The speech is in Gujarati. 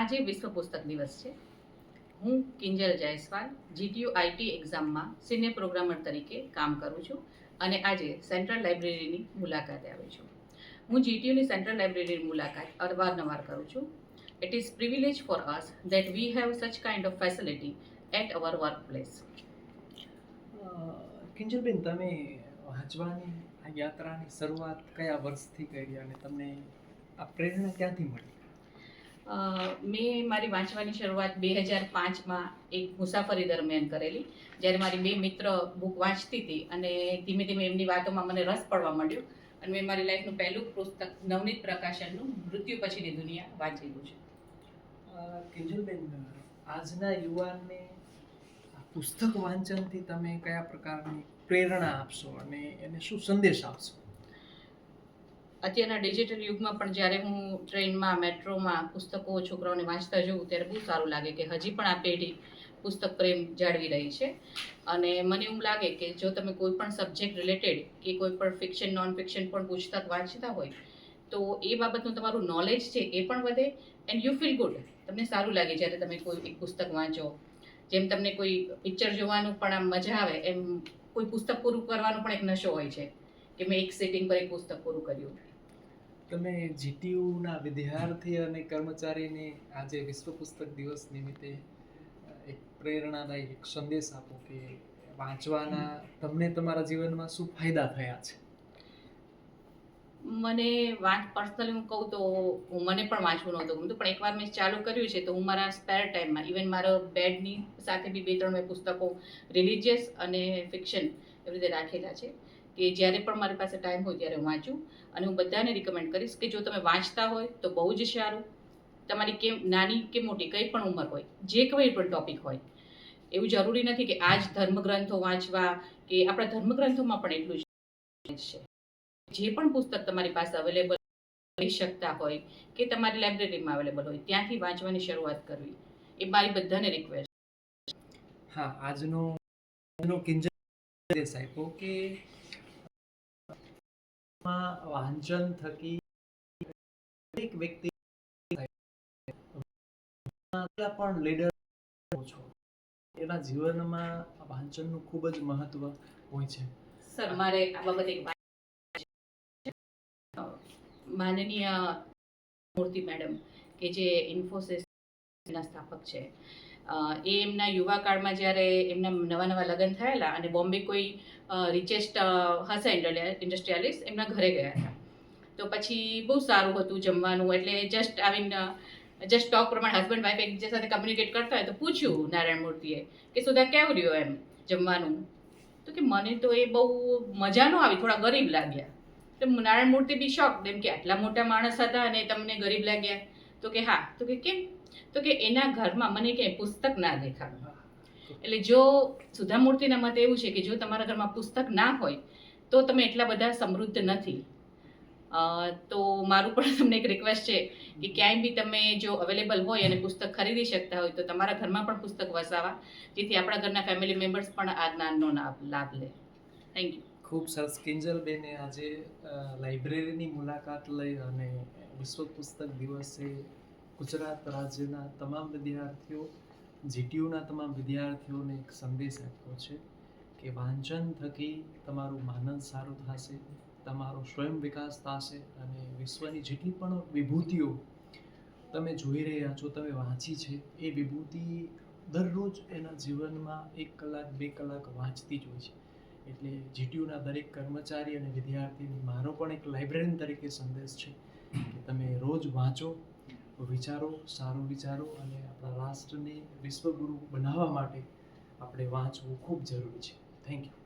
આજે વિશ્વ પુસ્તક દિવસ છે. હું કિંજલ જયસ્વાલ જીટીયુ આઈટી એક્ઝામમાં સિનિયર પ્રોગ્રામર તરીકે કામ કરું છું અને આજે સેન્ટ્રલ લાઇબ્રેરીની મુલાકાતે આવી છું. હું જીટીયુની સેન્ટ્રલ લાઇબ્રેરીની મુલાકાત અવારનવાર કરું છું. It is privilege for us that we have such kind of facility at our workplace. Kinjalben, તમે વાંચવાની આ યાત્રાની શરૂઆત કયા વર્ષથી કરી અને તમને આ પ્રેરણા ક્યાંથી મળી? મેં મારી વાંચવાની શરૂઆત 2005માં એક મુસાફરી દરમિયાન કરેલી, જ્યારે મારી બે મિત્ર બુક વાંચતી હતી અને ધીમે ધીમે એમની વાતોમાં મને રસ પડવા માંડ્યો અને મેં મારી લાઈફનું પહેલું પુસ્તક નવનીત પ્રકાશનનું મૃત્યુ પછીની દુનિયા વાંચેલું છે. કિંજલબેન, આજના યુવાનને આ પુસ્તક વાંચનથી તમે કયા પ્રકારની પ્રેરણા આપશો અને એને શું સંદેશ આપશો? અત્યારના ડિજિટલ યુગમાં પણ જ્યારે હું ટ્રેનમાં, મેટ્રોમાં પુસ્તકો છોકરાઓને વાંચતા જોઉં ત્યારે બહુ સારું લાગે કે હજી પણ આ પેઢી પુસ્તક પ્રેમ જાળવી રહી છે. અને મને એવું લાગે કે જો તમે કોઈ પણ સબ્જેક્ટ રિલેટેડ કે કોઈ પણ ફિક્શન, નોન ફિક્શન પણ પુસ્તક વાંચતા હોય તો એ બાબતનું તમારું નોલેજ છે એ પણ વધે એન્ડ યુ ફીલ ગુડ. તમને સારું લાગે જ્યારે તમે કોઈ એક પુસ્તક વાંચો. જેમ તમને કોઈ પિક્ચર જોવાનું પણ આમ મજા આવે, એમ કોઈ પુસ્તક પૂરું કરવાનો પણ એક નશો હોય છે કે મેં એક સિટિંગ પર એક પુસ્તક પૂરું કર્યું. તમે જીટીયુના વિદ્યાર્થી અને કર્મચારીને આજે વિશ્વ પુસ્તક દિવસ નિમિત્તે એક પ્રેરણાદાયી એક સંદેશ આપો કે વાંચવાના તમને તમારા જીવનમાં શું ફાયદા થયા છે? મને પર્સનલી હું કહું તો મને પણ વાંચવું નહોતું ગમતું, પણ એકવાર મેં ચાલુ કર્યું છે તો હું મારા સ્પેર ટાઈમમાં ઇવન મારા બેડની સાથે બી 2-3 મેં પુસ્તકો રિલિજિયસ અને ફિક્શન એવી રીતે રાખેલા છે કે જ્યારે પણ મારી પાસે ટાઈમ હોય ત્યારે હું વાંચું. અને હું બધાને રિકમેન્ડ કરીશ કે જો તમે વાંચતા હોય તો બહુ જ સારું. તમારી કેમ નાની કે મોટી કંઈ પણ ઉંમર હોય, જે કંઈ પણ ટોપિક હોય, એવું જરૂરી નથી કે આ જ ધર્મગ્રંથો વાંચવા, કે આપણા ધર્મગ્રંથોમાં પણ એટલું જ છે. જે પણ પુસ્તક તમારી પાસે અવેલેબલ કરી શકતા હોય કે તમારી લાઇબ્રેરીમાં અવેલેબલ હોય ત્યાંથી વાંચવાની શરૂઆત કરવી એ મારી બધાને રિક્વેસ્ટ. હા, આજનો કિંજલ સંદેશ આપ્યો કે વાંચન થકી દરેક વ્યક્તિ પણ લીડર છો, એના જીવનમાં વાંચનનું ખૂબ જ મહત્વ હોય છે. સર, મારે આ બાબતે એક માનનીય મૂર્તિ મેડમ કે જે ઇન્ફોસિસના સ્થાપક છે, એ એમના યુવા કાળમાં જ્યારે એમના નવા લગ્ન થયેલા અને બોમ્બે કોઈ રિચેસ્ટ હશે ઇન્ડસ્ટ્રીયાલિસ્ટ એમના ઘરે ગયા હતા. તો પછી બહુ સારું હતું જમવાનું, એટલે જસ્ટ ટોક પ્રમાણે હસબન્ડ વાઈફ એકબીજા સાથે કમ્યુનિકેટ કરતા હોય તો પૂછ્યું નારાયણ મૂર્તિએ કે સુધા કેવું રહ્યો એમ જમવાનું? તો કે મને તો એ બહુ મજા ન આવી, થોડા ગરીબ લાગ્યા. તો નારાયણ મૂર્તિ બી શોક, એમ કે આટલા મોટા માણસ હતા અને તમને ગરીબ લાગ્યા? તો કે હા. તો કે કેમ? તો કે એના ઘરમાં મને ક્યાંય પુસ્તક ના દેખાડું. એટલે જો સુધા મૂર્તિના મત એવું છે કે જો તમારા ઘરમાં પુસ્તક ના હોય તો તમે એટલા બધા સમૃદ્ધ નથી. તો મારું પણ તમને એક રિક્વેસ્ટ છે કે ક્યાંય બી તમે જો અવેલેબલ હોય અને પુસ્તક ખરીદી શકતા હોય તો તમારા ઘરમાં પણ પુસ્તક વસાવા, જેથી આપણા ઘરના ફેમિલી મેમ્બર્સ પણ આ જ્ઞાનનો લાભ લે. Thank you. ખૂબ સરસ. કિંજલબેને આજે લાઇબ્રેરીની મુલાકાત લઈ અને વિશ્વ પુસ્તક દિવસે ગુજરાત રાજ્યના તમામ વિદ્યાર્થીઓ, જીટીયુના તમામ વિદ્યાર્થીઓને એક સંદેશ આપ્યો છે કે વાંચન થકી તમારું માનસ સારું થશે, તમારો સ્વયં વિકાસ થશે અને વિશ્વની જેટલી પણ વિભૂતિઓ તમે જોઈ રહ્યા છો, તમે વાંચી છે, એ વિભૂતિ દરરોજ એના જીવનમાં 1 કલાક 2 કલાક વાંચતી જ હોય છે. એટલે જીટીયુના દરેક કર્મચારી અને વિદ્યાર્થીને મારો પણ એક લાઇબ્રેરિયન તરીકે સંદેશ છે કે તમે રોજ વાંચો, વિચારો, સારું વિચારો અને આપણા રાષ્ટ્રને વિશ્વગુરુ બનાવવા માટે આપણે વાંચવું ખૂબ જરૂરી છે. Thank you.